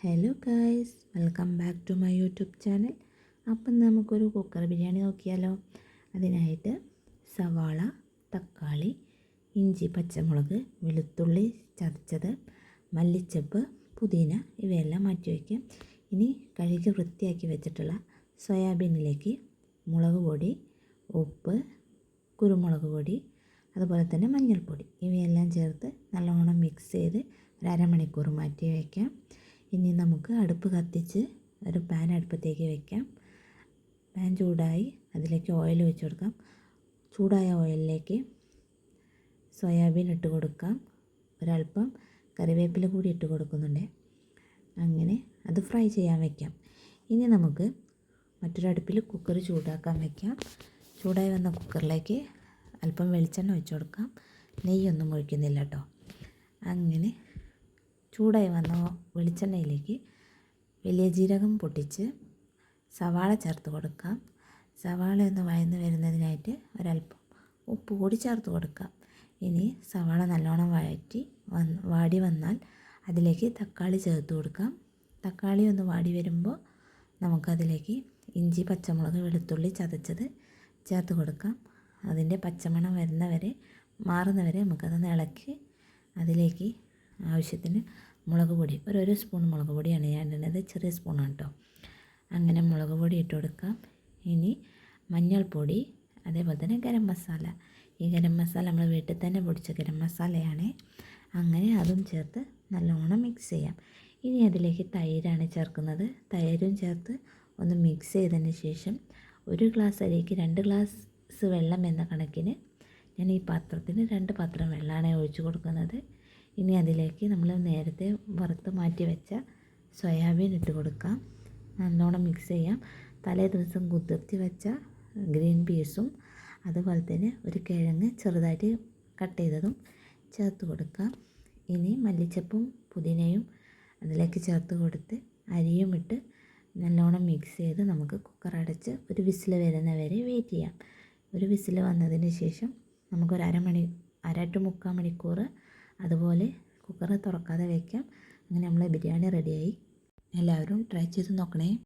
Hello guys, welcome back to my YouTube channel. അപ്പം നമുക്കൊരു cooker biryani നോക്കിയാലോ. അതിനായിട്ട് സവാള, തക്കാളി, ഇഞ്ചി, പച്ചമുളക്, വെളുത്തുള്ളി ചതച്ചത്, മല്ലിച്ചപ്പ്, പുതിന ഇവയെല്ലാം മാറ്റി വയ്ക്കാം. ഇനി കഴുകി വൃത്തിയാക്കി വെച്ചിട്ടുള്ള സോയാബീനിലേക്ക് മുളക് പൊടി, ഉപ്പ്, കുരുമുളക് പൊടി, അതുപോലെ തന്നെ മഞ്ഞൾപ്പൊടി ഇവയെല്ലാം ചേർത്ത് നല്ലോണം മിക്സ് ചെയ്ത് ഒരു അരമണിക്കൂർ മാറ്റി വയ്ക്കാം. ഇനി നമുക്ക് അടുപ്പ് കത്തിച്ച് ഒരു പാൻ അടുപ്പത്തേക്ക് വയ്ക്കാം. പാൻ ചൂടായി അതിലേക്ക് ഓയിൽ ഒഴിച്ച് കൊടുക്കാം. ചൂടായ ഓയിലിലേക്ക് സോയാബീൻ ഇട്ട് കൊടുക്കാം. ഒരല്പം കറിവേപ്പില കൂടി ഇട്ട് കൊടുക്കുന്നുണ്ട്. അങ്ങനെ അത് ഫ്രൈ ചെയ്യാൻ വയ്ക്കാം. ഇനി നമുക്ക് മറ്റൊരടുപ്പിൽ കുക്കർ ചൂടാക്കാൻ വയ്ക്കാം. ചൂടായി വന്ന കുക്കറിലേക്ക് അല്പം വെളിച്ചെണ്ണ ഒഴിച്ച് കൊടുക്കാം. നെയ്യൊന്നും ഒഴിക്കുന്നില്ല കേട്ടോ. അങ്ങനെ ചൂടായി വന്ന വെളിച്ചെണ്ണയിലേക്ക് വലിയ ജീരകം പൊട്ടിച്ച് സവാള ചേർത്ത് കൊടുക്കാം. സവാള ഒന്ന് വഴന്ന് വരുന്നതിനായിട്ട് ഒരല്പം ഉപ്പ് കൂടി ചേർത്ത് കൊടുക്കാം. ഇനി സവാള നല്ലോണം വാടി വന്നാൽ അതിലേക്ക് തക്കാളി ചേർത്ത് കൊടുക്കാം. തക്കാളി ഒന്ന് വാടി വരുമ്പോൾ നമുക്കതിലേക്ക് ഇഞ്ചി, പച്ചമുളക്, വെളുത്തുള്ളി ചതച്ചത് ചേർത്ത് കൊടുക്കാം. അതിൻ്റെ പച്ചമണം മാറുന്നവരെ നമുക്കതൊന്ന് ഇളക്കി അതിലേക്ക് ആവശ്യത്തിന് മുളക് പൊടി ഒരു സ്പൂൺ മുളക് പൊടിയാണ് ഞാൻ ഇടുന്നത്, ചെറിയ സ്പൂണാണ് കേട്ടോ. അങ്ങനെ മുളക് പൊടി ഇട്ട് കൊടുക്കാം. ഇനി മഞ്ഞൾപ്പൊടി, അതേപോലെ തന്നെ ഗരം മസാല. ഈ ഗരം മസാല നമ്മൾ വീട്ടിൽ തന്നെ പൊടിച്ച ഗരം മസാലയാണ്. അങ്ങനെ അതും ചേർത്ത് നല്ലോണം മിക്സ് ചെയ്യാം. ഇനി അതിലേക്ക് തൈരാണ് ചേർക്കുന്നത്. തൈരും ചേർത്ത് ഒന്ന് മിക്സ് ചെയ്തതിന് ശേഷം ഒരു ഗ്ലാസ് അരിക്ക് 2 ഗ്ലാസ് വെള്ളം എന്ന കണക്കിന് ഞാൻ ഈ പാത്രത്തിന് 2 പാത്രം വെള്ളമാണ് ഒഴിച്ച് കൊടുക്കുന്നത്. ഇനി അതിലേക്ക് നമ്മൾ നേരത്തെ വറുത്ത് മാറ്റി വെച്ച സോയാബീൻ ഇട്ട് കൊടുക്കാം. നല്ലോണം മിക്സ് ചെയ്യാം. തലേ ദിവസം കുതിർത്തി വെച്ച ഗ്രീൻ പീസും അതുപോലെ തന്നെ ഒരു കിഴങ്ങ് ചെറുതായിട്ട് കട്ട് ചെയ്തതും ചേർത്ത് കൊടുക്കാം. ഇനി മല്ലിച്ചപ്പും പുതിനയും അതിലേക്ക് ചേർത്ത് കൊടുത്ത് അരിയും ഇട്ട് നല്ലോണം മിക്സ് ചെയ്ത് നമുക്ക് കുക്കർ അടച്ച് ഒരു വിസിൽ വരുന്നവരെ വെയിറ്റ് ചെയ്യാം. ഒരു വിസിൽ വന്നതിന് ശേഷം നമുക്കൊരു അര ടു 3/4 മണിക്കൂർ അതുപോലെ കുക്കർ തുറക്കാതെ വയ്ക്കാം. അങ്ങനെ നമ്മളെ ബിരിയാണി റെഡിയായി. എല്ലാവരും ട്രൈ ചെയ്ത് നോക്കണേ.